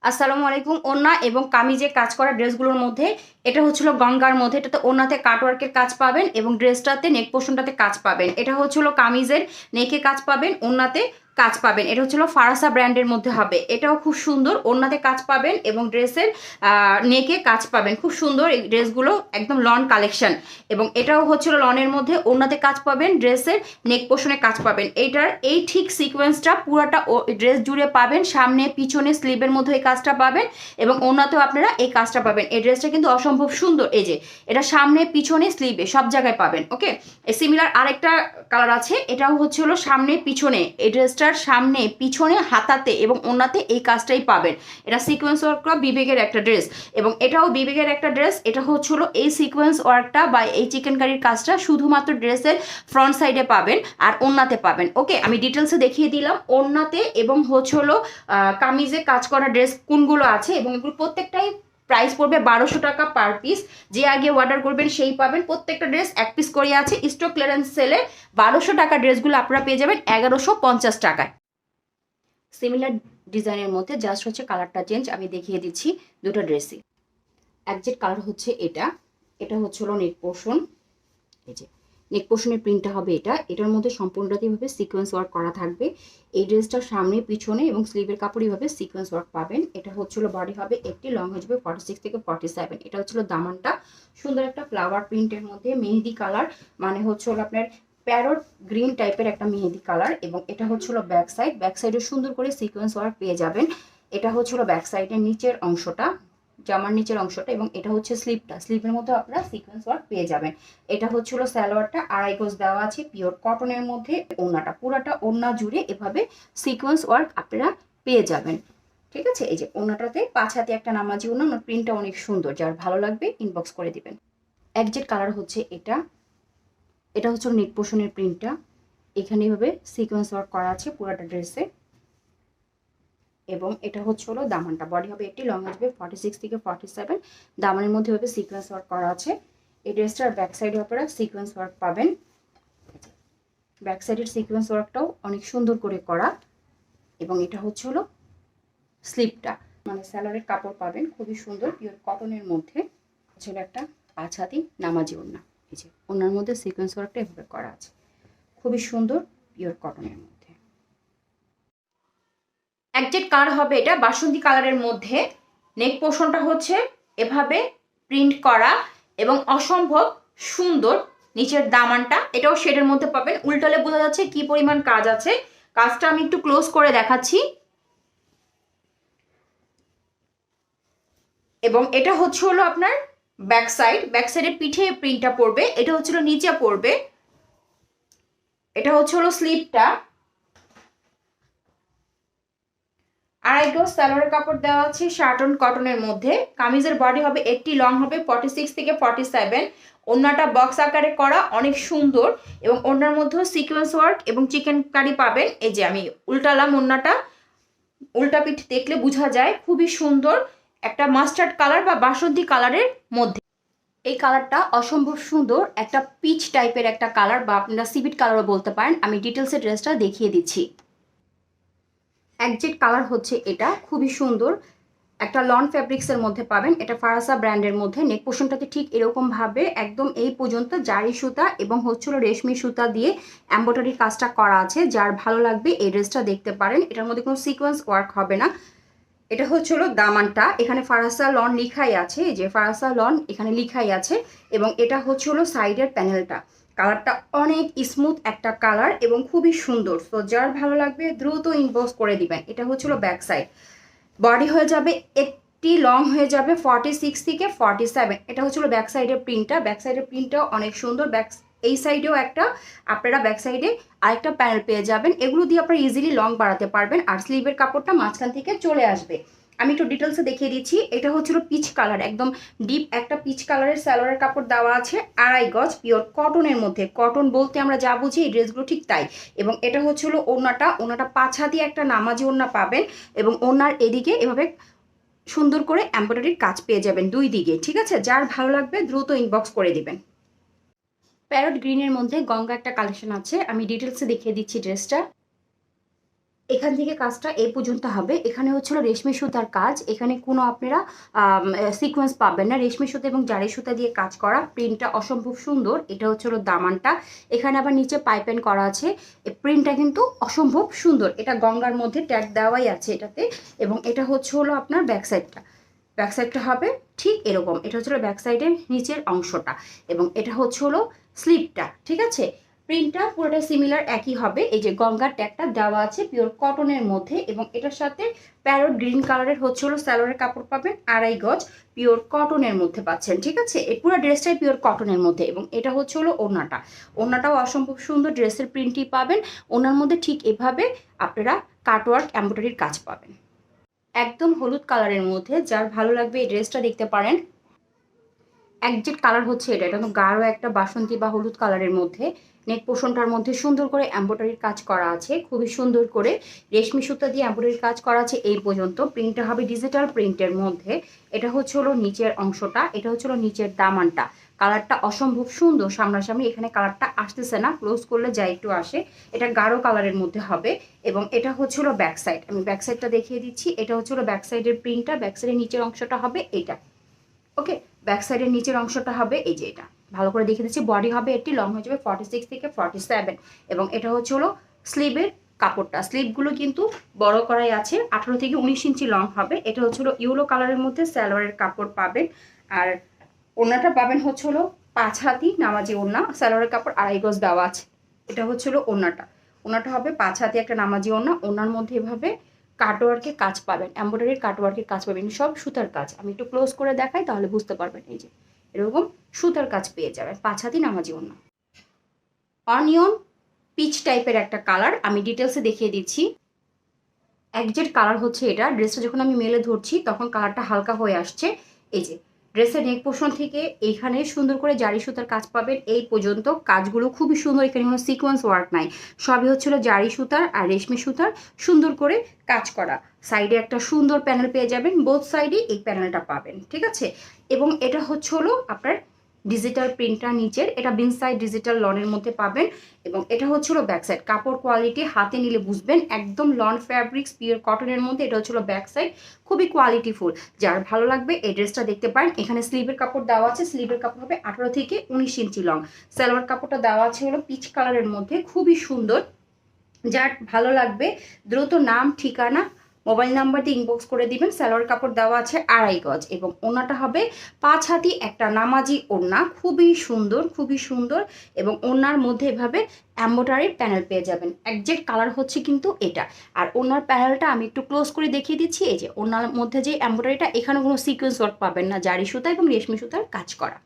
আসসালামু আলাইকুম। ওড়না এবং কামিজে কাজ করা ড্রেসগুলোর মধ্যে এটা হচ্ছিল গঙ্গার মধ্যে, এটাতে ওড়নাতে কাটওয়ার্কের কাজ পাবেন এবং ড্রেসটাতে নেক পোর্শনটাতে কাজ পাবেন। এটা হচ্ছিল কামিজের নেকে কাজ পাবেন, ওড়নাতে কাজ পাবেন। এটা হচ্ছিল ফারাসা ব্র্যান্ডের মধ্যে হবে। এটাও খুব সুন্দর, ওড়নাতে কাজ পাবেন এবং ড্রেসের নেকে কাজ পাবেন। খুব সুন্দর এই ড্রেসগুলো, একদম লন কালেকশন। এবং এটাও হচ্ছিল লনের মধ্যে, ওড়নাতে কাজ পাবেন, ড্রেসের নেক পোর্শনে কাজ পাবেন। এইটার এই ঠিক সিকোয়েন্সটা পুরাটা ড্রেস জুড়ে পাবেন, সামনে পিছনে স্লিভের মধ্যে এই কাজটা পাবেন এবং ওড়নাতেও আপনারা এই কাজটা পাবেন। এই ড্রেসটা কিন্তু অসম্ভব সুন্দর। এই যে এটা সামনে পিছনে স্লিভে সব জায়গায় পাবেন। ওকে, সিমিলার আরেকটা কালার আছে, এটাও হচ্ছে হলো সামনে পিছনে, এই ড্রেসটার সামনে পিছনে হাতাতে এবং ওড়নাতে এই কাজটাই পাবেন। এটা সিকোয়েন্স ওয়ার্ক করা বিবেকের একটা ড্রেস এবং এটাও বিবেকের একটা ড্রেস। এটা হচ্ছে হলো এই সিকোয়েন্স ওয়ার্কটা বা এই চিকেন কারির কাজটা শুধুমাত্র ড্রেসের ফ্রন্ট সাইডে পাবেন আর ওড়নাতে পাবেন। ওকে, আমি ডিটেলসে দেখিয়ে দিলাম ওড়নাতে এবং হচ্ছে হলো কামিজে কাজ করা ড্রেস কোনগুলো আছে এবং এগুলো প্রত্যেকটাই প্রাইস পড়বে 1200 টাকা পার পিস। যে আগে অর্ডার করবেন সেই পাবেন। প্রত্যেকটা ড্রেস এক পিস করে আছে। স্টক ক্লিয়ারেন্স সেলে 1200 টাকা ড্রেসগুলো আপনারা পেয়ে যাবেন 1150 টাকায়। সিমিলার ডিজাইনের মধ্যে জাস্ট হচ্ছে কালারটা চেঞ্জ। আমি দেখিয়ে দিচ্ছি দুটো ড্রেসই। একজেক্ট কালার হচ্ছে এটা। এটা হচ্ছে হলো নেক পোর্শন। এই যে নেক পোর্শনের প্রিন্টটা হবে এটা। এটার মধ্যে সম্পূর্ণটাতে এভাবে সিকোয়েন্স ওয়ার্ক করা থাকবে। এই ড্রেসটার সামনে পিছনে এবং স্লিভের কাপড় এইভাবে সিকোয়েন্স ওয়ার্ক পাবেন। এটা হচ্ছিল বডি হবে 80, লং হয়ে যাবে 46 থেকে 47। এটা হচ্ছিল দামানটা, সুন্দর একটা ফ্লাওয়ার প্রিন্টের মধ্যে মেহেদি কালার, মানে হচ্ছে হলো আপনার প্যারট গ্রিন টাইপের একটা মেহেদি কালার। এবং এটা হচ্ছিল ব্যাক সাইড, ব্যাক সাইডে সুন্দর করে সিকোয়েন্স ওয়ার্ক পেয়ে যাবেন। এটা হচ্ছিল ব্যাক সাইডের নিচের অংশটা, জামার নিচের অংশটা, এবং এটা হচ্ছে স্লিভটা, স্লিভের মধ্যে আপনারা সিকোয়েন্স ওয়ার্ক পেয়ে যাবেন। এটা হচ্ছিল সালোয়ারটা, আড়াই গজ দেওয়া আছে পিওর কটনের মধ্যে। ওড়নাটা পুরাটা ওড়না জুড়ে এভাবে সিকোয়েন্স ওয়ার্ক আপনারা পেয়ে যাবেন। ঠিক আছে, এই যে ওড়নাটাতে 5 হাতে একটা নামাজি ওড়না, ওনার প্রিন্টটা অনেক সুন্দর। যার ভালো লাগবে ইনবক্স করে দিবেন। একজেক্ট কালার হচ্ছে এটা। এটা হচ্ছে নেক পোর্শনের প্রিন্টটা, এখানে এভাবে সিকোয়েন্স ওয়ার্ক করা আছে পুরাটা ড্রেসে। এবং এটা হচ্ছে হলো দামানটা, বডি হবে 80, লং আসবে 46 থেকে 47। দামানের মধ্যে হবে সিকোয়েন্স ওয়ার্ক করা আছে। এই ড্রেসটার ব্যাক সাইডে আপনারা সিকোয়েন্স ওয়ার্ক পাবেন। ব্যাক সাইডের সিকোয়েন্স ওয়ার্কটাও অনেক সুন্দর করে করা। এবং এটা হচ্ছে হলো স্লিভটা, মানে স্যালোয়ারের কাপড় পাবেন খুবই সুন্দর পিওর কটনের মধ্যে। ছিল একটা 5 হাতি নামাজি ওড়না। এই যে ওড়নার মধ্যে সিকোয়েন্স ওয়ার্কটা এভাবে করা আছে, খুবই সুন্দর পিওর কটনের মধ্যে। একজেক্ট কালার হবে এটা বাসন্তী কালারের মধ্যে। নেক পোর্শনটা হচ্ছে এভাবে প্রিন্ট করা এবং অসম্ভব সুন্দর। নিচের দামানটা এটাও শেডের মধ্যে পাবেন। উল্টালে বোঝা যাচ্ছে কি পরিমাণ কাজ আছে। কাজটা আমি একটু ক্লোজ করে দেখাচ্ছি। এবং এটা হচ্ছে হলো আপনার ব্যাক সাইড, ব্যাক সাইডের পিঠে প্রিন্টটা পড়বে। এটা হচ্ছে হলো নিচে পড়বে। এটা হচ্ছে হলো স্লিভটা, আড়াই গজ সালোয়ারের কাপড় দেওয়া আছে শার্টন কটনের মধ্যে। কামিজের বডি হবে 80, লং হবে 46 থেকে 47। ওড়নাটা বক্স আকারে করা, অনেক সুন্দর। এবং ওড়নার মধ্যেও সিকোয়েন্স ওয়ার্ক এবং চিকেন কারি পাবেন। এই যে আমি উল্টালাম ওড়নাটা, উল্টা পিঠ দেখলে বোঝা যায় খুবই সুন্দর একটা মাস্টার্ড কালার বা বাসন্তী কালারের মধ্যে। এই কালারটা অসম্ভব সুন্দর, একটা পিচ টাইপের একটা কালার বা আপনারা সিভিট কালারও বলতে পারেন। আমি ডিটেলসের ড্রেসটা দেখিয়ে দিচ্ছি। একজেক্ট কালার হচ্ছে এটা, খুবই সুন্দর একটা লন ফ্যাব্রিক্সের মধ্যে পাবেন। এটা ফারাসা ব্র্যান্ডের মধ্যে। নেক পোর্শনটাতে ঠিক এরকম ভাবে একদম এই পর্যন্ত জারি সুতা এবং হচ্ছিল রেশমি সুতা দিয়ে এমব্রয়ডারি কাজটা করা আছে। যার ভালো লাগবে এই ড্রেসটা দেখতে পারেন। এটার মধ্যে কোনো সিকোয়েন্স ওয়ার্ক হবে না। এটা হচ্ছে হলো দামানটা, এখানে ফারাসা লন লিখাই আছে, যে ফারাসা লন এখানে লিখাই আছে। এবং এটা হচ্ছে হলো সাইডের প্যানেলটা। কালারটা অনেক স্মুথ একটা কালার এবং খুবই সুন্দর। তো যার ভালো লাগবে দ্রুত ইনবক্স করে দিবেন। এটা হচ্ছে হলো ব্যাক সাইড, বডি হয়ে যাবে 80, লং হয়ে যাবে 46 থেকে 47। এটা হচ্ছে হলো ব্যাক সাইডের প্রিন্টটা। ব্যাক সাইডের প্রিন্টটাও অনেক সুন্দর। এই সাইডেও একটা আপনারা ব্যাক সাইডে আরেকটা প্যানেল পেয়ে যাবেন। এগুলো দিয়ে আপনারা ইজিলি লং বাড়াতে পারবেন। আর স্লিভের কাপড়টা মাঝখান থেকে চলে আসবে। আমি একটু ডিটেলসে দেখিয়ে দিচ্ছি। এটা হচ্ছিল পিচ কালার, একদম ডিপ একটা পিচ কালারের সালোয়ারের কাপড় দেওয়া আছে, আড়াই গজ পিওর কটনের মধ্যে। কটন বলতে আমরা যা বুঝি এই ড্রেসগুলো ঠিক তাই। এবং এটা হচ্ছিল ওড়নাটা, ওড়নাটা 5 হাতি একটা নামাজি ওড়না পাবেন। এবং ওড়নার এদিকে এভাবে সুন্দর করে এমব্রয়ডারির কাজ পেয়ে যাবেন দুই দিকে। ঠিক আছে, যার ভালো লাগবে দ্রুত ইনবক্স করে দিবেন। প্যারট গ্রিনের মধ্যে গঙ্গা একটা কালেকশন আছে, আমি ডিটেলসে দেখিয়ে দিচ্ছি ড্রেসটা। এখান থেকে কাজটা এই পর্যন্ত হবে। এখানে হচ্ছিল রেশমি সুতার কাজ, এখানে কোনো আপনারা সিকোয়েন্স পাবেন না, রেশমি সুতা এবং জারি সুতা দিয়ে কাজ করা। প্রিন্টটা অসম্ভব সুন্দর। এটা হচ্ছিল দামানটা, এখানে আবার নিচে পাইপেন করা আছে। এই প্রিন্টটা কিন্তু অসম্ভব সুন্দর। এটা গঙ্গার মধ্যে ট্যাগ দেওয়াই আছে এটাতে। এবং এটা হচ্ছে হলো আপনার ব্যাক সাইডটা, ব্যাক সাইডটা হবে ঠিক এরকম। এটা হচ্ছে ব্যাক সাইডের নিচের অংশটা এবং এটা হচ্ছে হলো স্লিপটা। ঠিক আছে, প্রিন্টটা পুরোটা সিমিলার একই হবে। এই যে গঙ্গার ট্যাগটা দেওয়া আছে পিওর কটনের মধ্যে এবং এটার সাথে প্যারট গ্রিন কালারের হচ্ছে হলো সালোয়ারের কাপড় পাবেন, 2.5 গজ পিওর কটনের মধ্যে পাচ্ছেন। ঠিক আছে, এই পুরো ড্রেসটাই পিওর কটনের মধ্যে এবং এটা হচ্ছে হলো ওড়নাটা। ওড়নাটাও অসম্ভব সুন্দর, ড্রেসের প্রিন্টই পাবেন। ওনার মধ্যে ঠিক এভাবে আপনারা কাটওয়ার্ক এমব্রয়ডারির কাজ পাবেন, একদম হলুদ কালারের মধ্যে। যার ভালো লাগবে এই ড্রেসটা দেখতে পারেন। একজেক্ট কালার হচ্ছে এটা, এটা তো গাঢ় একটা বাসন্তী বা হলুদ কালারের মধ্যে। নেক পোর্শনটার মধ্যে সুন্দর করে এমব্রয়ডারির কাজ করা আছে, খুবই সুন্দর করে রেশমি সুতা দিয়ে এমব্রয়ডারির কাজ করা আছে এই পর্যন্ত। প্রিন্টটা হবে ডিজিটাল প্রিন্টের মধ্যে। এটা হচ্ছে হলো নিচের অংশটা, এটা হচ্ছে হলো নিচের দামানটা। কালারটা অসম্ভব সুন্দর। সামনাসামনি এখানে কালারটা আসতেছে না, ক্লোজ করলে যা একটু আসে। এটা গাঢ় কালারের মধ্যে হবে এবং এটা হচ্ছে হলো ব্যাক সাইড। আমি ব্যাক সাইডটা দেখিয়ে দিচ্ছি। এটা হচ্ছে হলো ব্যাক সাইডের প্রিন্টটা। ব্যাক সাইডের নিচের অংশটা হবে এটা। ওকে, ব্যাক সাইডের নিচের অংশটা হবে এই যে এটা, ভালো করে দেখে দিচ্ছি। বডি হবে এটি, লং হয়ে যাবে 46 থেকে 47 এবং এটা হচ্ছে হলো স্লিভের কাপড়টা। স্লিভগুলো কিন্তু বড় করাই আছে, 18 থেকে 19 ইঞ্চি লং হবে। এটা হচ্ছে হলো ইয়েলো কালারের মধ্যে সালোয়ারের কাপড় পাবেন। আর ওড়নাটা পাবেন হচ্ছে হলো 5 হাতি নামাজি ওড়না, সালোয়ারের কাপড় 2.5 গজ দেওয়া আছে। এটা হচ্ছে হলো ওড়নাটা। ওড়নাটা হবে 5 হাতি একটা নামাজি ওড়না। ওড়নার মধ্যে এভাবে কাটওয়ার্কের কাজ পাবেন, এমব্রয়ডারির কাটওয়ার্কের কাজ পাবেন, সব সুতার কাজ। আমি একটু ক্লোজ করে দেখাই তাহলে বুঝতে পারবেন। এই যে এরকম সুতার কাজ পেয়ে যাবেন, 5 হাতি নামাজি ওড়না। অনিয়ন পিচ টাইপের একটা কালার, আমি ডিটেলসে দেখিয়ে দিচ্ছি। একজেক্ট কালার হচ্ছে এটা। ড্রেসটা যখন আমি মেলে ধরছি তখন কালারটা হালকা হয়ে আসছে। এই যে ড্রেসের নেক পোর্শন থেকে এইখানে সুন্দর করে জারি সুতার কাজ পাবেন এই পর্যন্ত। কাজগুলো খুবই সুন্দর, এখানে কোনো সিকোয়েন্স ওয়ার্ক নাই, সবই হচ্ছিল জারি সুতার আর রেশমি সুতার সুন্দর করে কাজ করা। সাইডে একটা সুন্দর প্যানেল পেয়ে যাবেন, বোথ সাইডে এই প্যানেলটা পাবেন। ঠিক আছে, এবং এটা হচ্ছে হলো আপনার ডিজিটাল প্রিন্টটা নিচের, এটা বিন সাইড ডিজিটাল লনের মধ্যে পাবেন এবং এটা হচ্ছিল ব্যাক সাইড। কাপড় কোয়ালিটি হাতে নিলে বুঝবেন, একদম লন ফ্যাব্রিক্স পিওর কটনের মধ্যে। এটা হচ্ছিল ব্যাক সাইড, খুবই কোয়ালিটিফুল। যার ভালো লাগবে এই ড্রেসটা দেখতে পারেন। এখানে স্লিভের কাপড় দেওয়া আছে, স্লিভের কাপড় হবে 18 থেকে 19 ইঞ্চি লং। সালোয়ার কাপড়টা দেওয়া আছে হলো পিচ কালারের মধ্যে, খুবই সুন্দর। যার ভালো লাগবে দ্রুত নাম, ঠিকানা, মোবাইল নাম্বার দিয়ে ইনবক্স করে দিবেন। সালোয়ার কাপড় দেওয়া আছে 2.5 গজ এবং ওড়নাটা হবে 5 হাতি একটা নামাজি ওড়না, খুবই সুন্দর, খুবই সুন্দর। এবং ওড়নার মধ্যে এভাবে এমব্রয়ডারির প্যানেল পেয়ে যাবেন। একজেক্ট কালার হচ্ছে কিন্তু এটা। আর ওড়নার প্যানেলটা আমি একটু ক্লোজ করে দেখিয়ে দিচ্ছি। এই যে ওড়নার মধ্যে যে এমব্রয়ডারিটা, এখানে কোনো সিকোয়েন্স ওয়ার্ক পাবেন না, জারি সুতা এবং রেশমি সুতার কাজ করা।